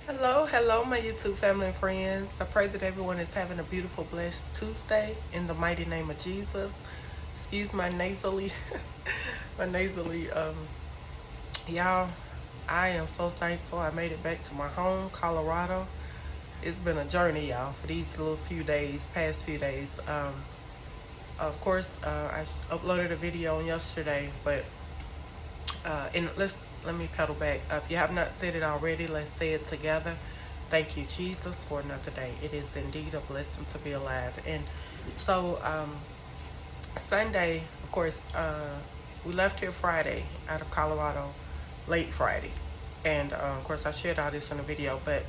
Hello, my YouTube family and friends. I pray that everyone is having a beautiful, blessed Tuesday in the mighty name of Jesus. Excuse my nasally, my nasally. Y'all, I am so thankful I made it back to my home, Colorado. It's been a journey, y'all, for these little few days, past few days. Of course, I uploaded a video on yesterday, but and let me pedal back. If you have not said it already, let's say it together. Thank you, Jesus, for another day. It is indeed a blessing to be alive. And so, Sunday, of course, we left here Friday out of Colorado, late Friday. And of course, I shared all this in the video, but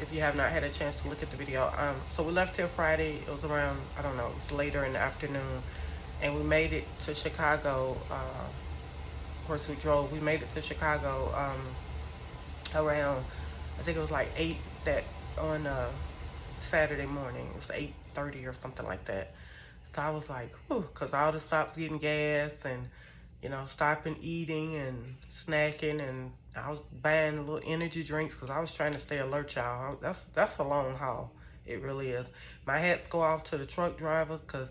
if you have not had a chance to look at the video, so we left here Friday. It was around, I don't know, it was later in the afternoon. And we made it to Chicago. Of course, we made it to Chicago around, I think it was like 8 that on Saturday morning. It was 8:30 or something like that. So I was like, whew, because all the stops getting gas and, stopping eating and snacking. And I was buying little energy drinks because I was trying to stay alert, y'all. That's a long haul. It really is. My hats go off to the truck drivers because,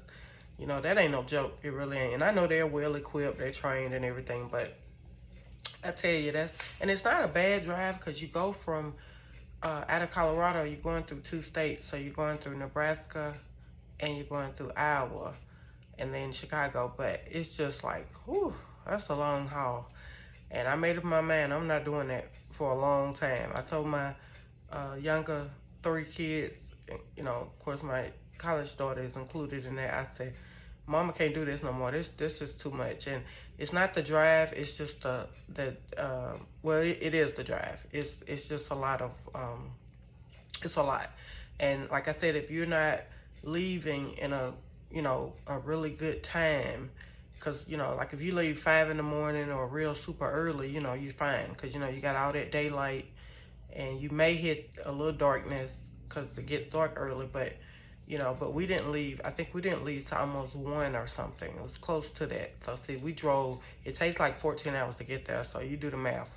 that ain't no joke. It really ain't. And I know they're well equipped, they're trained and everything, but I tell you, and it's not a bad drive because you go from out of Colorado, you're going through two states. So you're going through Nebraska and you're going through Iowa and then Chicago. But it's just like, whew, that's a long haul. And I made up my mind, I'm not doing that for a long time. I told my younger three kids, of course my college daughter is included in that. I said, Mama can't do this no more. This is too much. And it's not the drive. It's just it is the drive. It's just a lot of it's a lot. And like I said, if you're not leaving in a really good time, because like if you leave 5 in the morning or real super early, you're fine, because you got all that daylight, and you may hit a little darkness because it gets dark early, but we didn't leave. I think we didn't leave till almost 1 or something. It was close to that. So see, we drove. It takes like 14 hours to get there. So you do the math.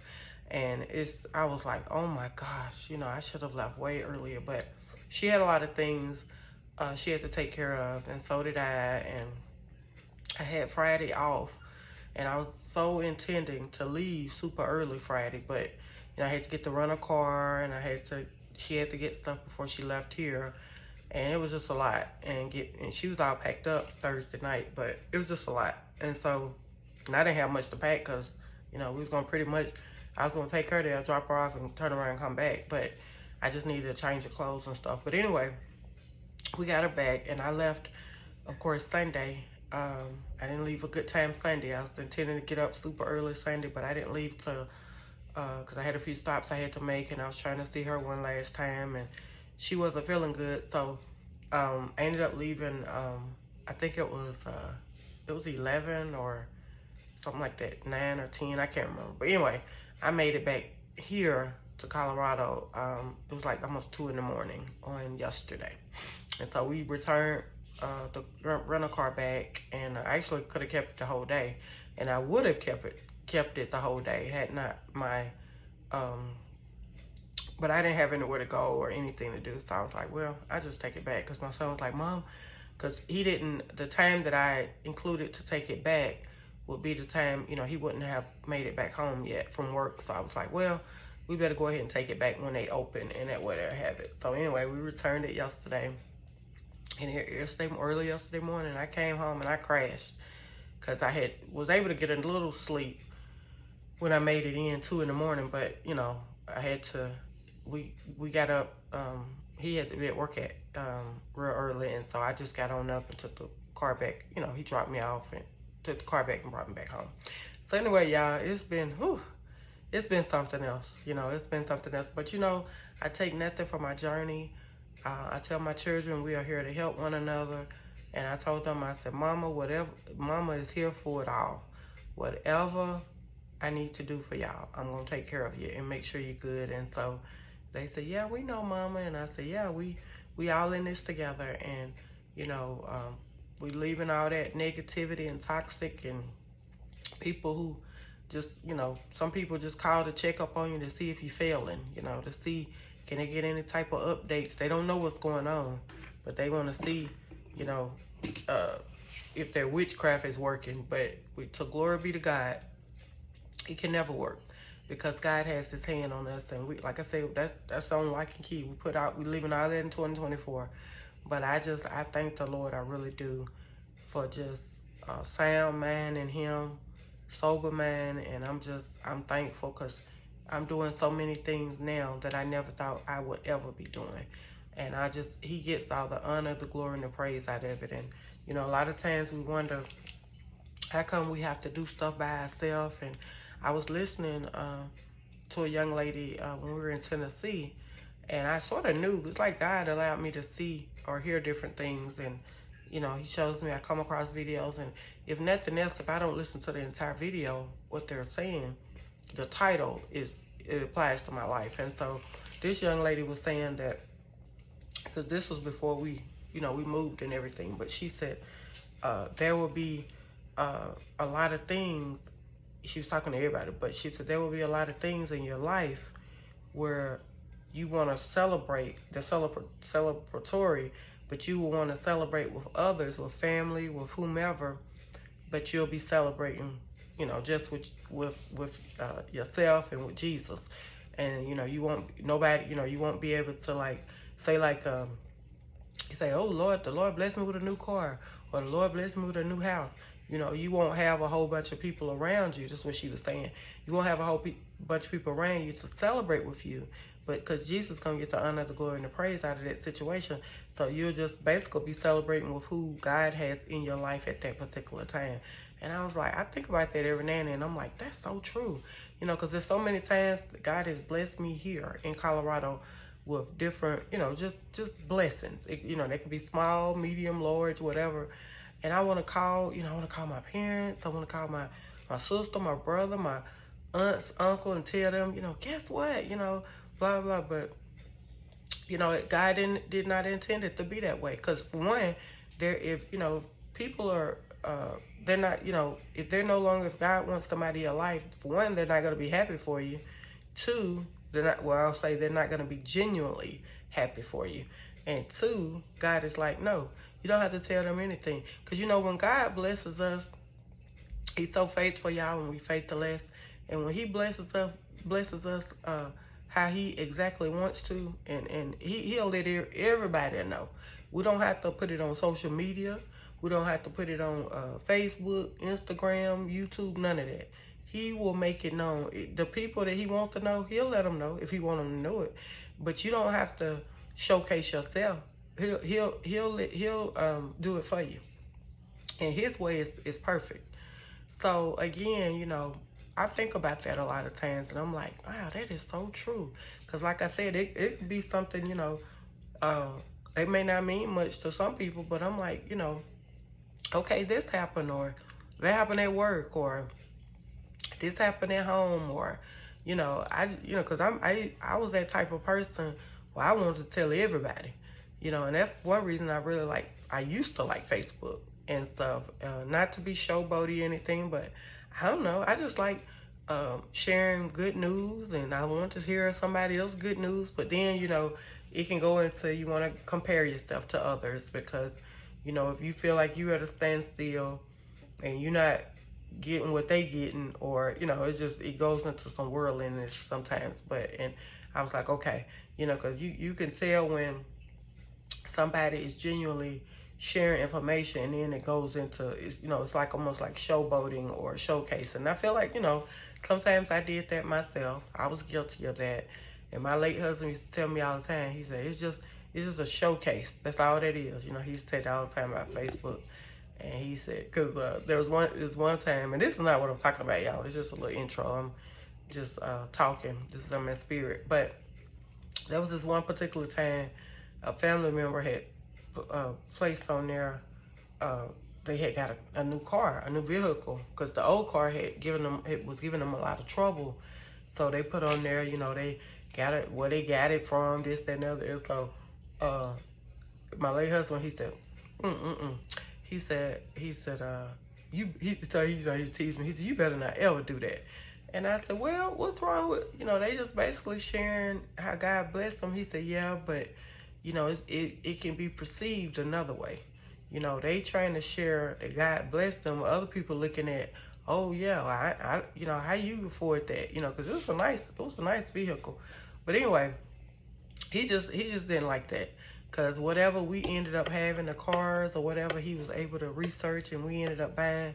And I was like, oh my gosh, I should have left way earlier. But she had a lot of things she had to take care of, and so did I. And I had Friday off, and I was so intending to leave super early Friday, but I had to get to rent a car, and she had to get stuff before she left here. And it was just a lot, and she was all packed up Thursday night, but it was just a lot. And so, and I didn't have much to pack because, we was going to I was going to take her there, drop her off, and turn around and come back. But I just needed to change the clothes and stuff. But anyway, we got her back, and I left, of course, Sunday. I didn't leave a good time Sunday. I was intending to get up super early Sunday, but I didn't leave till, because I had a few stops I had to make, and I was trying to see her one last time, and she wasn't feeling good. So I ended up leaving, I think it was 11 or something like that, 9 or 10, I can't remember. But anyway, I made it back here to Colorado. It was like almost 2 in the morning on yesterday. And so we returned the rental car back, and I actually could have kept it the whole day. And I would have kept it the whole day had not my, but I didn't have anywhere to go or anything to do. So I was like, well, I just take it back. Because my son was like, Mom, because the time that I included to take it back would be the time, he wouldn't have made it back home yet from work. So I was like, well, we better go ahead and take it back when they open, and that way they'll have it. So anyway, we returned it yesterday. And early yesterday morning, I came home and I crashed because I was able to get a little sleep when I made it in 2 in the morning. But, I had to, we got up, he had to be at work at real early, and so I just got on up and took the car back. He dropped me off and took the car back and brought me back home. So anyway, y'all, it's been something else. It's been something else. But I take nothing from my journey. I tell my children we are here to help one another. And I told them, I said, Mama is here for it all. Whatever I need to do for y'all, I'm going to take care of you and make sure you're good. And so they said, yeah, we know, Mama. And I said, yeah, we all in this together. And, we leaving all that negativity and toxic and people who just, you know, some people just call to check up on you to see if you're failing, you know, to see, can they get any type of updates? They don't know what's going on, but they want to see, you know, if their witchcraft is working. But to glory be to God, it can never work, because God has his hand on us. And we, like I said, that's the only lock and key. We living all that in 2024. But I thank the Lord, I really do, for just sound mind in him, sober mind. And I'm thankful, because I'm doing so many things now that I never thought I would ever be doing. And he gets all the honor, the glory, and the praise out of it. And, you know, a lot of times we wonder, how come we have to do stuff by ourselves? And I was listening to a young lady when we were in Tennessee, and I sort of knew. It's like God allowed me to see or hear different things. And, you know, he shows me, I come across videos, and if nothing else, if I don't listen to the entire video, what they're saying, the title it applies to my life. And so this young lady was saying that, because this was before we moved and everything, but she said there will be a lot of things. She was talking to everybody, but she said there will be a lot of things in your life where you want to celebrate, the celebratory, but you will want to celebrate with others, with family, with whomever, but you'll be celebrating, you know, just with yourself and with Jesus. And, you know, you won't be able to, like, say, like, you say, oh, Lord, the Lord blessed me with a new car, or the Lord blessed me with a new house. You know, you won't have a whole bunch of people around you. That's what she was saying. You won't have a whole bunch of people around you to celebrate with you. But because Jesus is going to get the honor, the glory, and the praise out of that situation. So you'll just basically be celebrating with who God has in your life at that particular time. And I was like, I think about that every now and then. I'm like, that's so true. You know, because there's so many times God has blessed me here in Colorado with different, you know, just blessings. You know, they could be small, medium, large, whatever. And I want to call, you know, I want to call my parents. I want to call my sister, my brother, my aunts, uncle, and tell them, you know, guess what? You know, blah, blah. But, you know, God did not intend it to be that way. Because, for one, if people are, they're not, you know, if God wants somebody in your life, for one, they're not going to be happy for you. Two, I'll say they're not going to be genuinely happy for you. And two, God is like, no, you don't have to tell them anything. Because, you know, when God blesses us, he's so faithful, y'all, when we faithless. And when he blesses us how he exactly wants to, and he'll let everybody know. We don't have to put it on social media. We don't have to put it on Facebook, Instagram, YouTube, none of that. He will make it known. The people that he wants to know, he'll let them know if he want them to know it. But you don't have to showcase yourself. He'll do it for you. And his way is perfect. So again, you know, I think about that a lot of times, and I'm like, wow, that is so true. Because like I said, it could be something, you know, it may not mean much to some people, but I'm like, you know, okay, this happened, or that happened at work, or this happened at home, or, you know, because I was that type of person where I wanted to tell everybody, you know, and that's one reason I used to like Facebook and stuff, not to be showboaty or anything, but I don't know, I just like sharing good news, and I want to hear somebody else's good news. But then, you know, it can go into, you want to compare yourself to others, because, you know, if you feel like you at a standstill and you're not getting what they getting, or, you know, it goes into some worldliness sometimes. And I was like, okay, you know, because you can tell when somebody is genuinely sharing information, and then it goes into, it's, you know, it's like almost like showboating or showcasing. I feel like, you know, sometimes I did that myself. I was guilty of that. And my late husband used to tell me all the time, he said, it's just a showcase. That's all that is. You know, he used to say that all the time about Facebook. And he said, because there was one time, and this is not what I'm talking about, y'all. It's just a little intro. I'm just talking. This is in my spirit. But there was this one particular time a family member had placed on there, they had got a new car, a new vehicle, because the old car was giving them a lot of trouble. So they put on there, you know, they got it, where they got it from, this, that, and the other. And so my late husband, he said, He said, he teased me. He said, you better not ever do that. And I said, well, what's wrong with, they just basically sharing how God blessed them. He said, yeah, but, it can be perceived another way. They trying to share that God blessed them. Other people looking at, oh yeah, how you afford that? Because it was a nice vehicle. But anyway, he just didn't like that. Because whatever we ended up having, the cars or whatever he was able to research and we ended up buying,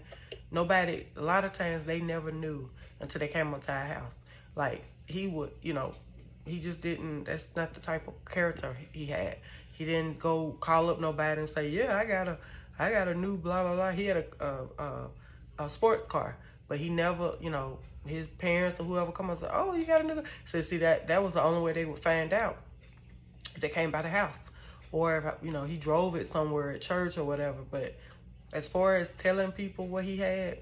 a lot of times they never knew until they came up to our house. Like, he would, he just didn't, that's not the type of character he had. He didn't go call up nobody and say, yeah, I got a new blah, blah, blah. He had a sports car, but he never, his parents or whoever come and say, oh, you got a new car. So see, that was the only way they would find out if they came by the house. Or if, he drove it somewhere at church or whatever. But as far as telling people what he had,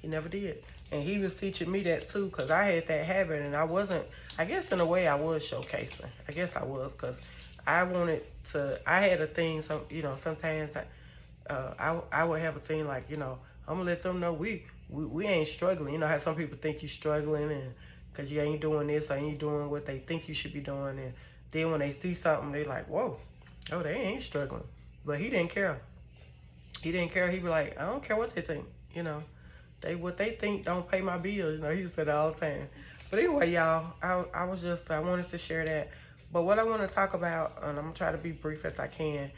he never did. And he was teaching me that too, because I had that habit, and I wasn't, I guess in a way I was showcasing. I guess I was, because I had a thing, sometimes I would have a thing like, I'm going to let them know we ain't struggling. How some people think you're struggling and because you ain't doing this or ain't doing what they think you should be doing. And then when they see something, they like, whoa, oh, they ain't struggling. But he didn't care. He didn't care. He be like, I don't care what they think, what they think don't pay my bills. He said it all the time. But anyway, y'all, I wanted to share that. But what I want to talk about, and I'm going to try to be brief as I can,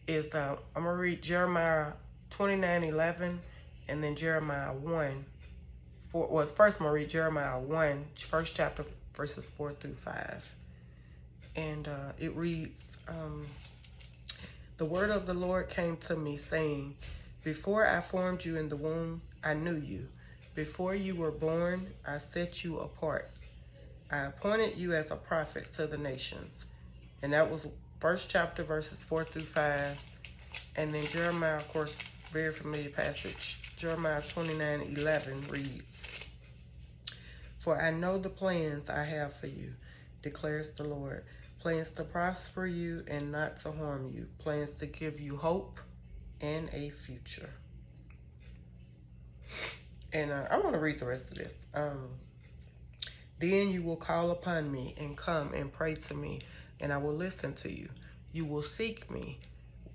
is I'm going to read Jeremiah 29:11 and then Jeremiah 1. First I'm going to read Jeremiah 1, first chapter, verses 4 through 5. And it reads, the word of the Lord came to me, saying, before I formed you in the womb, I knew you. Before you were born, I set you apart. I appointed you as a prophet to the nations. And that was first chapter, verses 4 through 5. And then Jeremiah, of course, very familiar passage. Jeremiah 29:11 reads, for I know the plans I have for you, declares the Lord. Plans to prosper you and not to harm you. Plans to give you hope and a future. And I want to read the rest of this. Then you will call upon me and come and pray to me, and I will listen to you. You will seek me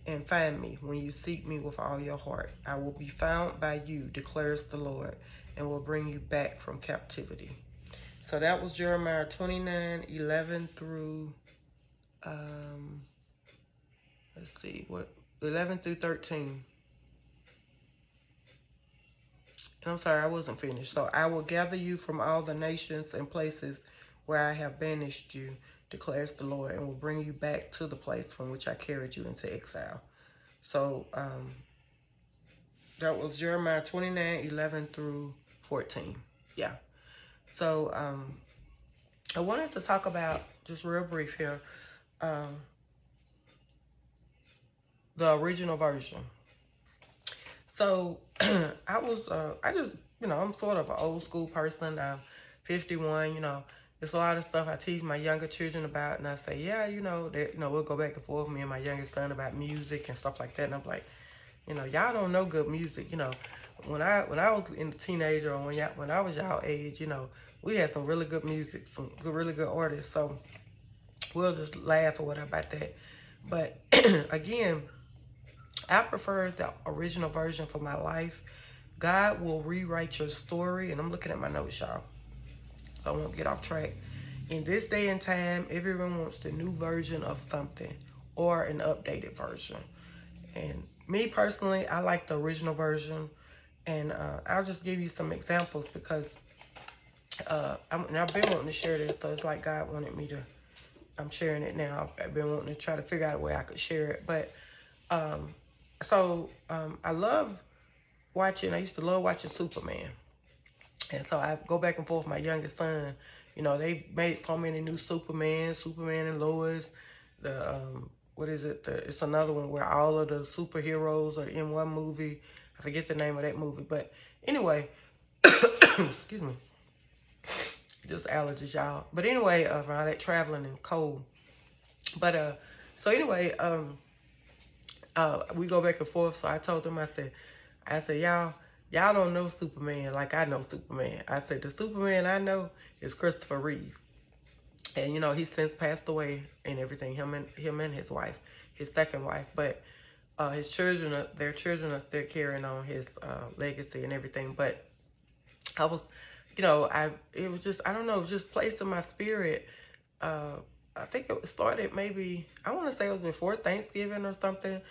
and find me when you seek me with all your heart. I will be found by you, declares the Lord, and will bring you back from captivity. So that was Jeremiah 29:11 through, let's see, 11 through 13. And I'm sorry, I wasn't finished. So I will gather you from all the nations and places where I have banished you, declares the Lord, and will bring you back to the place from which I carried you into exile. So that was Jeremiah 29:11 through 14. Yeah. So I wanted to talk about, just real brief here, the original version. So I just, I'm sort of an old school person. I'm 51, there's a lot of stuff I teach my younger children about, and I say, yeah, we'll go back and forth, me and my youngest son, about music and stuff like that. And I'm like, y'all don't know good music. When I was in the teenager, or when I was y'all age, we had some really good music, really good artists. So we'll just laugh or whatever about that. But again, I prefer the original version for my life. God will rewrite your story. And I'm looking at my notes, y'all, so I won't get off track. In this day and time, everyone wants the new version of something or an updated version. And me personally, I like the original version. And I'll just give you some examples because I've been wanting to share this. So it's like God wanted me to, I'm sharing it now. I've been wanting to try to figure out a way I could share it. But I used to love watching Superman. And so I go back and forth with my youngest son. They made so many new Superman and Lois. It's another one where all of the superheroes are in one movie. I forget the name of that movie. But anyway, excuse me. Just allergies, y'all. But anyway, around that traveling and cold. But so anyway, we go back and forth. So I told them, I said, y'all, Y'all don't know Superman like I know Superman. I said the Superman I know is Christopher Reeve. And you know, he's since passed away and everything, him and his wife, his second wife. But his children, their children are still carrying on his legacy and everything. But I was, you know, it was just, I don't know, it was just placed in my spirit. I think it started maybe, I want to say it was before Thanksgiving or something.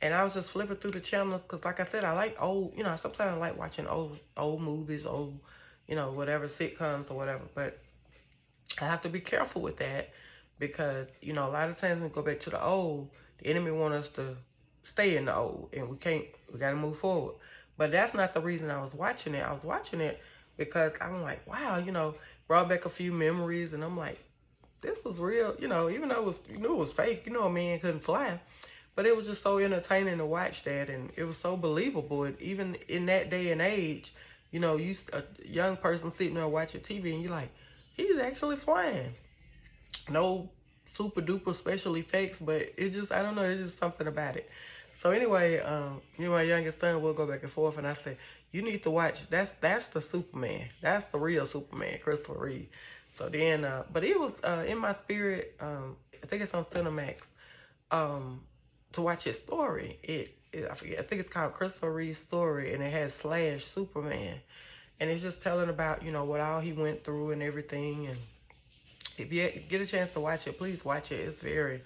And I was just flipping through the channels because, like I said, I like old, you know, sometimes I like watching old movies, old, you know, whatever, sitcoms or whatever. But I have to be careful with that because, you know, a lot of times when we go back to the old, the enemy want us to stay in the old and we got to move forward. But that's not the reason I was watching it. I was watching it because I'm like, wow, you know, brought back a few memories and I'm like, this was real, you know, even though you knew it was fake, you know, a man couldn't fly. But it was just so entertaining to watch that, and it was so believable. And even in that day and age, you know, you a young person sitting there watching TV, and you're like, he's actually flying. No super duper special effects, but it just, I don't know, it's just something about it. So anyway, me and my youngest son will go back and forth, and I said, you need to watch. That's the Superman. That's the real Superman, Christopher Reeve. So then, but it was in my spirit. I think it's on Cinemax. To watch his story. I forget. I think it's called Christopher Reeve's Story, and it has / Superman, and it's just telling about, you know, what all he went through and everything. And if you get a chance to watch it, please watch it. It's very,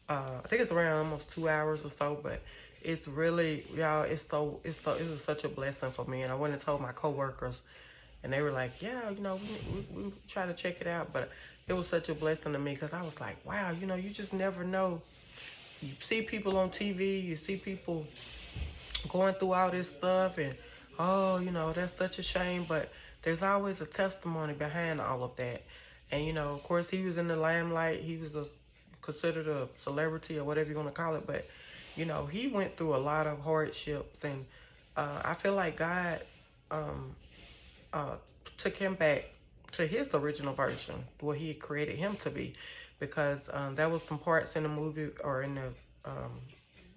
I think it's around almost 2 hours or so, but it's really, y'all, it was such a blessing for me. And I went and told my coworkers, and they were like, yeah, you know, we try to check it out, but it was such a blessing to me because I was like, wow, you know, you just never know. You see people on TV, you see people going through all this stuff, and oh, you know, that's such a shame, but there's always a testimony behind all of that. And, you know, of course, he was in the limelight. He was considered a celebrity or whatever you want to call it, but, you know, he went through a lot of hardships, and I feel like God took him back to his original version, what he created him to be, because there was some parts in the movie, or in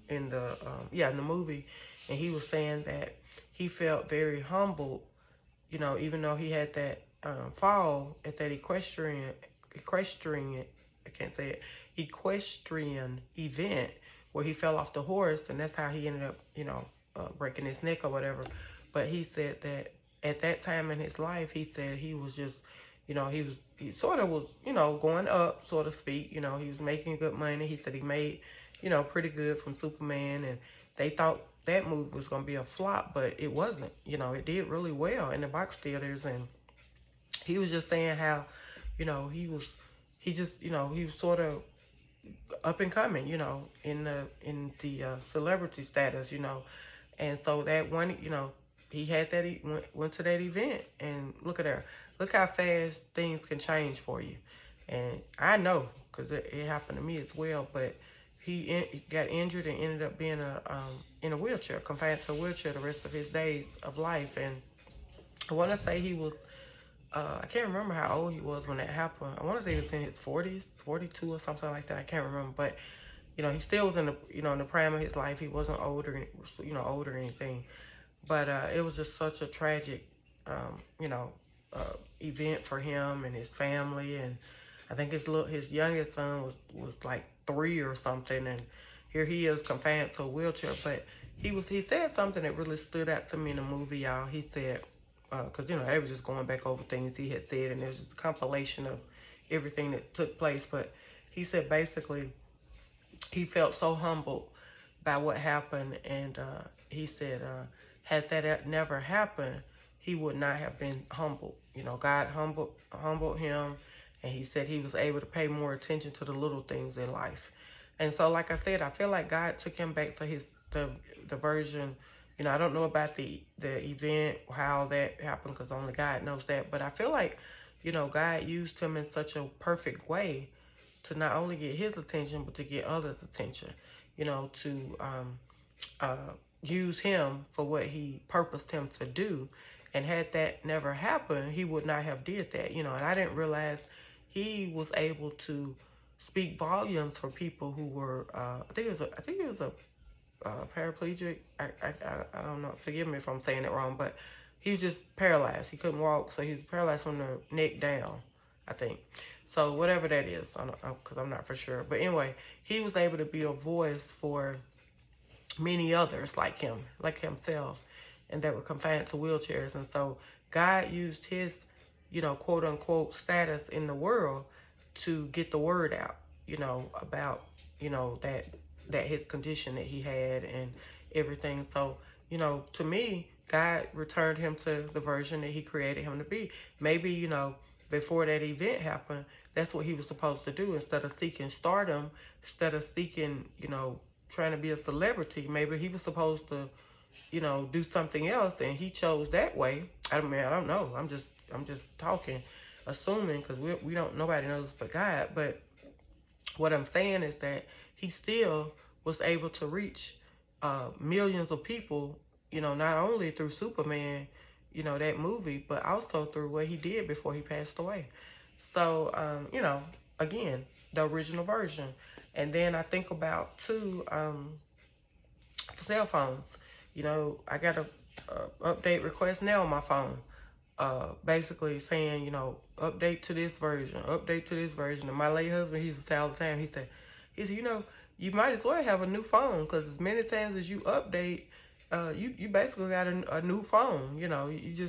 the movie, and he was saying that he felt very humbled, you know, even though he had that fall at that equestrian, I can't say it, equestrian event where he fell off the horse, and that's how he ended up, you know, breaking his neck or whatever. But he said that at that time in his life, he said he was just, you know, he sort of was, you know, going up, so to speak. You know, he was making good money. He said he made, you know, pretty good from Superman, and they thought that movie was going to be a flop, but it wasn't. You know, it did really well in the box theaters, and he was just saying how, you know, he was sort of up and coming, you know, in the celebrity status, you know, and so that one, you know, he had that, he went to that event, and look at her. Look how fast things can change for you. And I know, because it happened to me as well, but he got injured and ended up being in a wheelchair, confined to a wheelchair the rest of his days of life. And I want to say he was, I can't remember how old he was when that happened. I want to say he was in his 40s, 42 or something like that. I can't remember, but you know, he still was in the, you know, in the prime of his life. He wasn't older, you know, older or anything. But it was just such a tragic, you know, event for him and his family. And I think his youngest son was like 3 or something, and here he is confined to a wheelchair. But he said something that really stood out to me in the movie, y'all. He said, because you know, they were just going back over things he had said, and there's just a compilation of everything that took place. But he said basically he felt so humbled by what happened, and he said had that never happened, he would not have been humbled. You know, God humbled him, and he said he was able to pay more attention to the little things in life. And so, like I said, I feel like God took him back to the version. You know, I don't know about the event, how that happened, because only God knows that. But I feel like, you know, God used him in such a perfect way to not only get his attention, but to get others' attention. You know, to use him for what he purposed him to do. And had that never happened, he would not have did that. You know, and I didn't realize he was able to speak volumes for people who were, I think it was a paraplegic. I don't know. Forgive me if I'm saying it wrong, but he was just paralyzed. He couldn't walk, so he's paralyzed from the neck down, I think. So whatever that is, because I'm not for sure. But anyway, he was able to be a voice for many others like him, like himself, and that were confined to wheelchairs. And so God used his, quote unquote status in the world to get the word out, about, that his condition that he had and everything. So, to me, God returned him to the version that he created him to be. Maybe, before that event happened, that's what he was supposed to do. Instead of seeking stardom, instead of seeking, trying to be a celebrity, maybe he was supposed to, do something else, and he chose that way. I don't know. I'm just talking, assuming, because we don't, nobody knows but God. But what I'm saying is that he still was able to reach millions of people, not only through Superman, that movie, but also through what he did before he passed away. So, again, the original version. And then I think about, too, cell phones. I got a update request now on my phone. Basically saying, update to this version, update to this version. And my late husband, he used to say all the time, he said, you might as well have a new phone, because as many times as you update, you basically got a new phone. You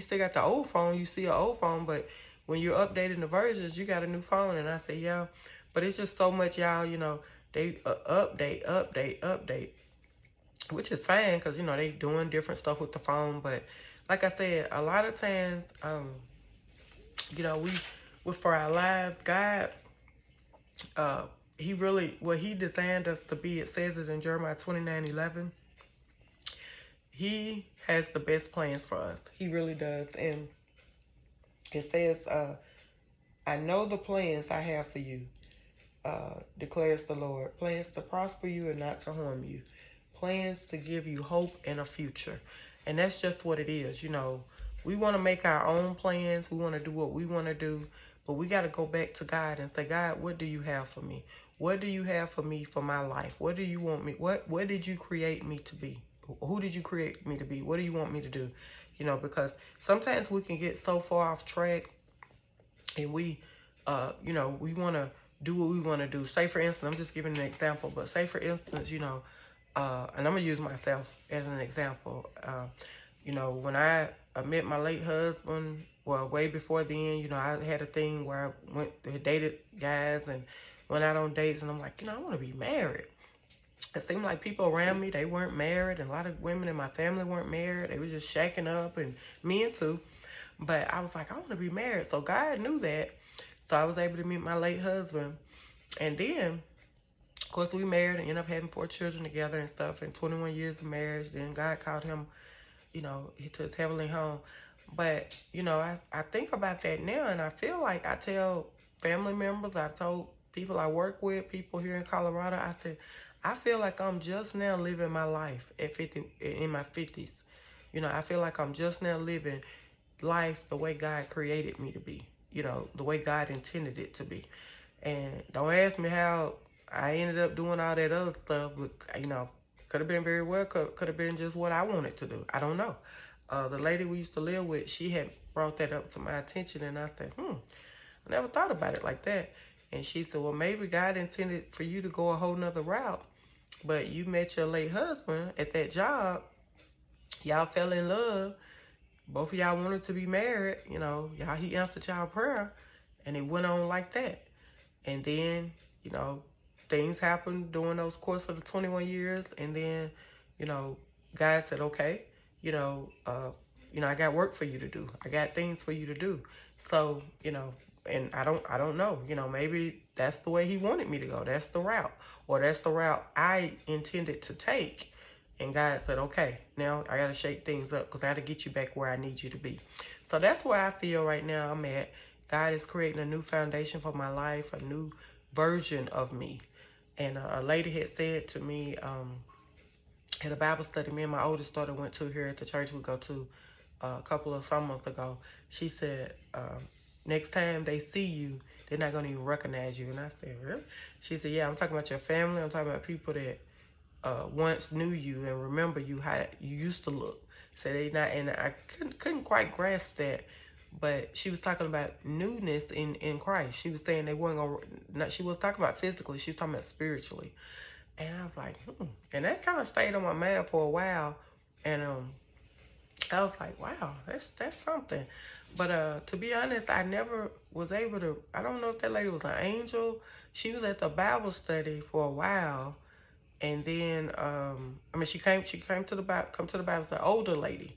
still got the old phone, you see an old phone, but when you're updating the versions, you got a new phone. And I said, yeah, but it's just so much, y'all, they update, which is fine, because, they doing different stuff with the phone. But like I said, a lot of times, for our lives, God, he really, what he designed us to be, it says it in Jeremiah 29:11. He has the best plans for us. He really does. And it says, I know the plans I have for you, declares the Lord. Plans to prosper you and not to harm you. Plans to give you hope and a future. And that's just what it is. We want to make our own plans. We want to do what we want to do. But we got to go back to God and say, God, what do you have for me? What do you have for me for my life? What do you want me? What did you create me to be? Who did you create me to be? What do you want me to do? Because sometimes we can get so far off track, and we want to do what we want to do. Say, for instance, I'm just giving an example, but say, for instance, and I'm going to use myself as an example. When I met my late husband, well, way before then, I had a thing where I dated guys and went out on dates, and I'm like, I want to be married. It seemed like people around me, they weren't married, and a lot of women in my family weren't married. They were just shacking up, and men too. But I was like, I want to be married. So God knew that. So I was able to meet my late husband. And then, of course, we married and ended up having 4 children together and stuff, and 21 years of marriage. Then God called him, to his heavenly home. But, I think about that now, and I feel like I tell family members, I told people I work with, people here in Colorado, I said, I feel like I'm just now living my life at 50, in my 50s. I feel like I'm just now living life the way God created me to be, the way God intended it to be. And don't ask me how I ended up doing all that other stuff, but, could have been very well, could have been just what I wanted to do. I don't know. The lady we used to live with, she had brought that up to my attention, and I said, I never thought about it like that. And she said, well, maybe God intended for you to go a whole nother route, but you met your late husband at that job. Y'all fell in love. Both of y'all wanted to be married. He answered y'all prayer, and it went on like that. And then, things happened during those course of the 21 years. And then, God said, okay, I got work for you to do. I got things for you to do. So, and I don't know, maybe that's the way he wanted me to go. That's the route, or that's the route I intended to take. And God said, okay, now I got to shake things up, because I got to get you back where I need you to be. So that's where I feel right now I'm at. God is creating a new foundation for my life, a new version of me. And a lady had said to me, at a Bible study me and my oldest daughter went to here at the church we go to a couple of summers ago. She said, next time they see you, they're not going to even recognize you. And I said, really? She said, yeah, I'm talking about your family. I'm talking about people that once knew you and remember you how you used to look. So they not, and I couldn't quite grasp that, but she was talking about newness in Christ. She was saying they weren't gonna. Not, she was talking about physically. She was talking about spiritually, and I was like, and that kind of stayed on my mind for a while, and I was like, wow, that's something. But to be honest, I never was able to. I don't know if that lady was an angel. She was at the Bible study for a while, and then I mean, she came to the Bible study. Older lady,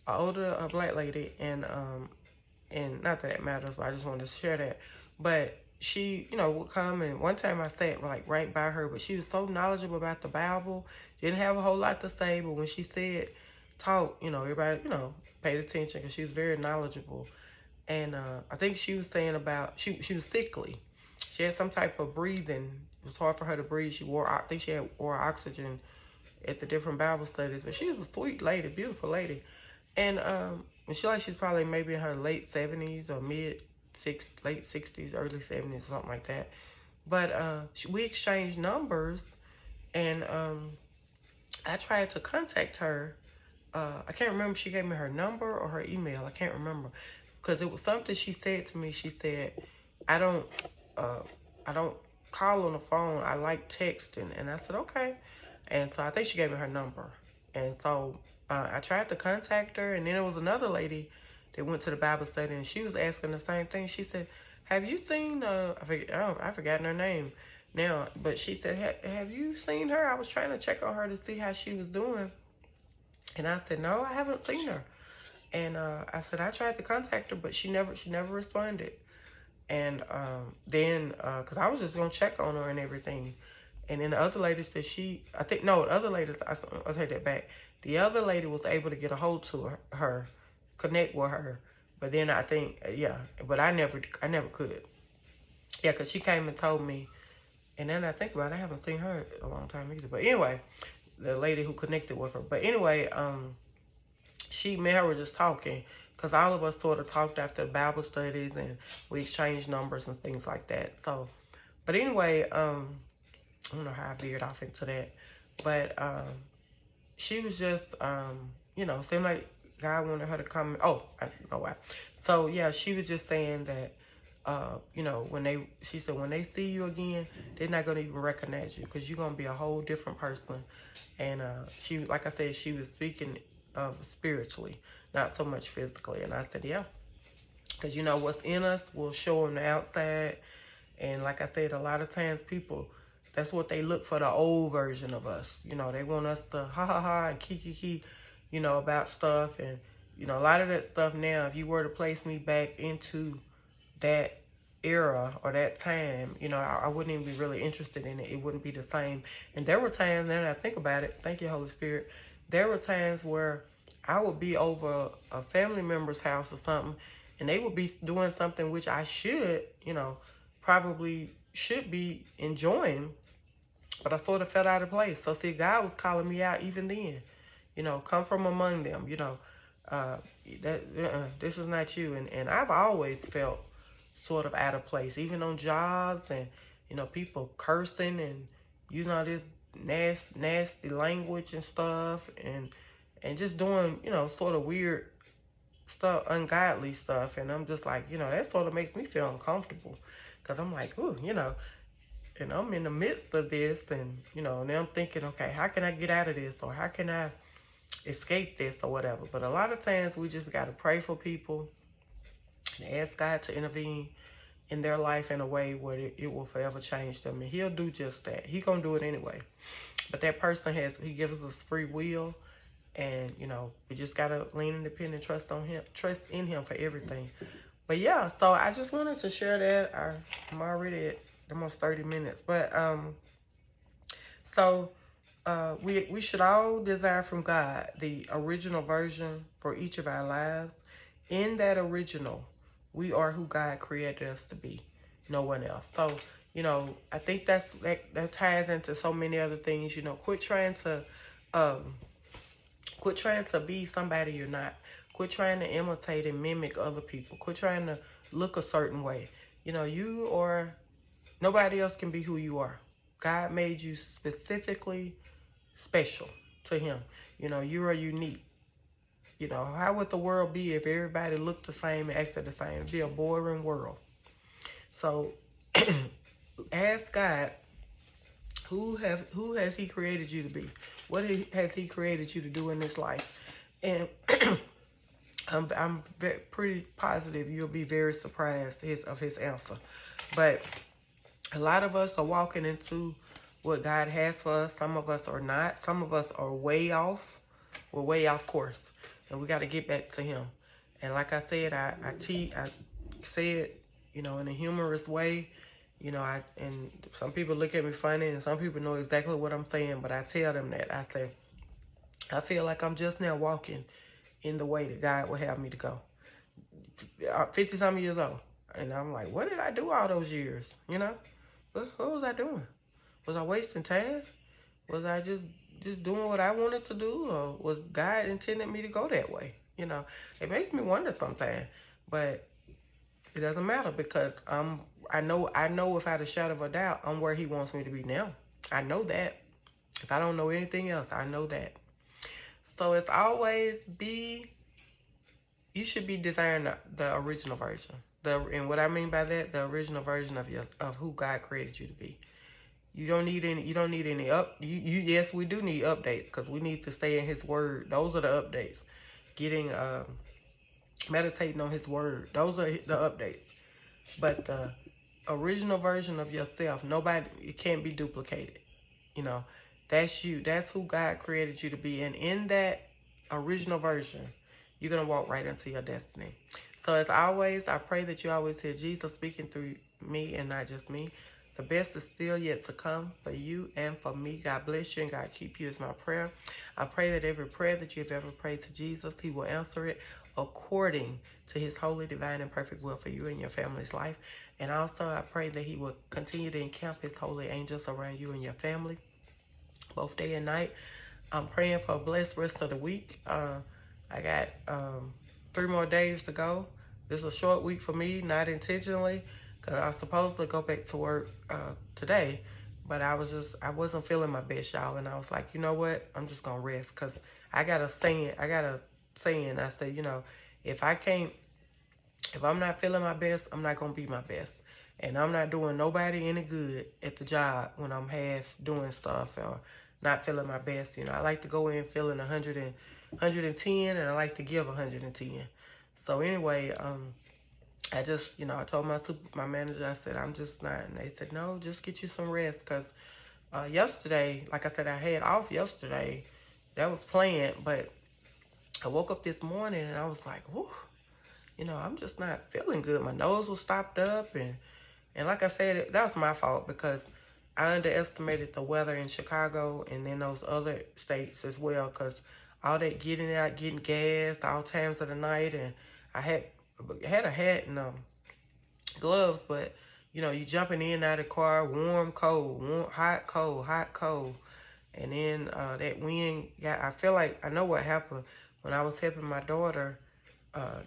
an older black lady, and not that it matters, but I just wanted to share that. But she, would come, and one time I sat like right by her, but she was so knowledgeable about the Bible. Didn't have a whole lot to say, but when she said talk, everybody, paid attention because she was very knowledgeable. And I think she was saying about, she was sickly. She had some type of breathing. It was hard for her to breathe. I think she wore oxygen at the different Bible studies. But she was a sweet lady, beautiful lady. And she's probably maybe in her late 70s or late 60s, early 70s, something like that. But we exchanged numbers, and I tried to contact her. I can't remember if she gave me her number or her email. I can't remember, because it was something she said to me. She said, I don't call on the phone. I like texting. And I said, okay. And so I think she gave me her number. And so I tried to contact her. And then there was another lady that went to the Bible study, and she was asking the same thing. She said, have you seen, I've forgotten her name now, but she said, have you seen her? I was trying to check on her to see how she was doing. And I said, no, I haven't seen her. And I said, I tried to contact her, but she never responded. And then, because I was just going to check on her and everything. And then the other lady said the other lady, I'll take that back. The other lady was able to get a hold to her, connect with her. But then I think, but I never could. Yeah, because she came and told me. And then I think about it, I haven't seen her in a long time either. But anyway, the lady who connected with her. But anyway, me and her were just talking, because all of us sort of talked after the Bible studies, and we exchanged numbers and things like that. So, but anyway, I don't know how I veered off into that. But she was just, seemed like God wanted her to come. Oh, I don't know why. So, yeah, she was just saying that, she said, when they see you again, they're not going to even recognize you, because you're going to be a whole different person. And she, like I said, she was speaking of spiritually, not so much physically. And I said, yeah, because what's in us will show on the outside. And like I said, a lot of times people, that's what they look for, the old version of us. They want us to ha ha ha and kiki, about stuff. And a lot of that stuff now, if you were to place me back into that era or that time, I wouldn't even be really interested in it. It wouldn't be the same. And there were times, now that I think about it, thank you, Holy Spirit, there were times where I would be over a family member's house or something, and they would be doing something which I should, probably should be enjoying, but I sort of felt out of place. So see, God was calling me out even then, come from among them, this is not you. And I've always felt sort of out of place, even on jobs, and people cursing and this nasty language and stuff, and just doing sort of weird stuff, ungodly stuff. And I'm just like, that sort of makes me feel uncomfortable, because I'm like, ooh, and I'm in the midst of this, and now I'm thinking, okay, how can I get out of this, or how can I escape this, or whatever. But a lot of times we just got to pray for people and ask God to intervene in their life in a way where it will forever change them. And he'll do just that. He's going to do it anyway. But that person he gives us free will. And, we just got to lean and depend and trust in him for everything. But yeah, so I just wanted to share that. I'm already at almost 30 minutes. But, we should all desire from God the original version for each of our lives. In that original, we are who God created us to be, no one else. So, I think that ties into so many other things. Quit trying to be somebody you're not. Quit trying to imitate and mimic other people. Quit trying to look a certain way. Nobody else can be who you are. God made you specifically special to him. You know, you are unique. You know, how would the world be if everybody looked the same and acted the same? It'd be a boring world. So ask God, who has he created you to be? What has he created you to do in this life? And I'm pretty positive you'll be very surprised of his answer. But a lot of us are walking into what God has for us. Some of us are not. Some of us are way off. We're way off course. And we got to get back to him. And like I said, I say it, you know, in a humorous way. You know, and some people look at me funny, and some people know exactly what I'm saying, but I tell them that. I say, I feel like I'm just now walking in the way that God would have me to go. 50-something years old. And I'm like, what did I do all those years? You know? What was I doing? Was I wasting time? Was I just doing what I wanted to do? Or was God intending me to go that way? You know? It makes me wonder sometimes. But it doesn't matter, because I know without a shadow of a doubt, I'm where he wants me to be now. I know that. If I don't know anything else, I know that. So it's always you should be desiring the original version. And what I mean by that, the original version of who God created you to be. You don't need any yes, we do need updates, because we need to stay in his word. Those are the updates. Getting meditating on his word. Those are the updates. But the original version of yourself, it can't be duplicated. You know, that's you. That's who God created you to be. And in that original version, you're going to walk right into your destiny. So as always, I pray that you always hear Jesus speaking through me and not just me. The best is still yet to come for you and for me. God bless you and God keep you is my prayer. I pray that every prayer that you've ever prayed to Jesus, he will answer it according to his holy, divine, and perfect will for you and your family's life. And also, I pray that he will continue to encamp his holy angels around you and your family, both day and night. I'm praying for a blessed rest of the week. I got 3 more days to go. This is a short week for me, not intentionally, because I was supposed to go back to work today, but I wasn't feeling my best, y'all. And I was like, you know what? I'm just gonna rest, because I got a saying. I say, you know, if I'm not feeling my best, I'm not gonna be my best. And I'm not doing nobody any good at the job when I'm half doing stuff or not feeling my best. You know, I like to go in feeling 110, and I like to give 110. So anyway, I just, you know, I told my manager, I said, I'm just not. And they said, no, just get you some rest. Because yesterday, like I said, I had off yesterday. That was planned. But I woke up this morning and I was like, whoo, you know, I'm just not feeling good. My nose was stopped up. And like I said, that was my fault, because I underestimated the weather in Chicago and then those other states as well. Because all that getting out, getting gas, all times of the night. And I had a hat and gloves, but you know, you jumping in and out of the car, warm, cold, hot, cold. And then that wind I feel like I know what happened when I was helping my daughter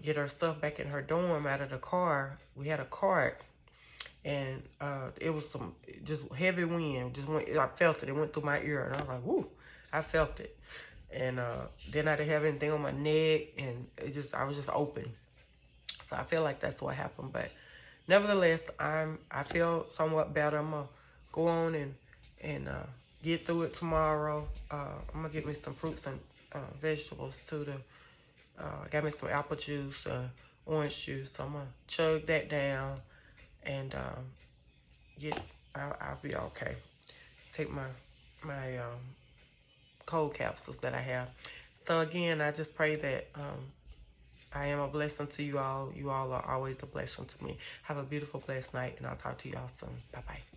get her stuff back in her dorm out of the car. We had a cart, and it was some just heavy wind. I felt it. It went through my ear, and I was like, whoo, I felt it. And then I didn't have anything on my neck, and I was just open. So I feel like that's what happened. But nevertheless, I feel somewhat better. I'm gonna go on and get through it tomorrow. I'm gonna get me some fruits and vegetables too. Got me some apple juice, orange juice. So I'm gonna chug that down, and I'll be okay. Take my cold capsules that I have. So again, I just pray that I am a blessing to you all. You all are always a blessing to me. Have a beautiful, blessed night, and I'll talk to you all soon. Bye-bye.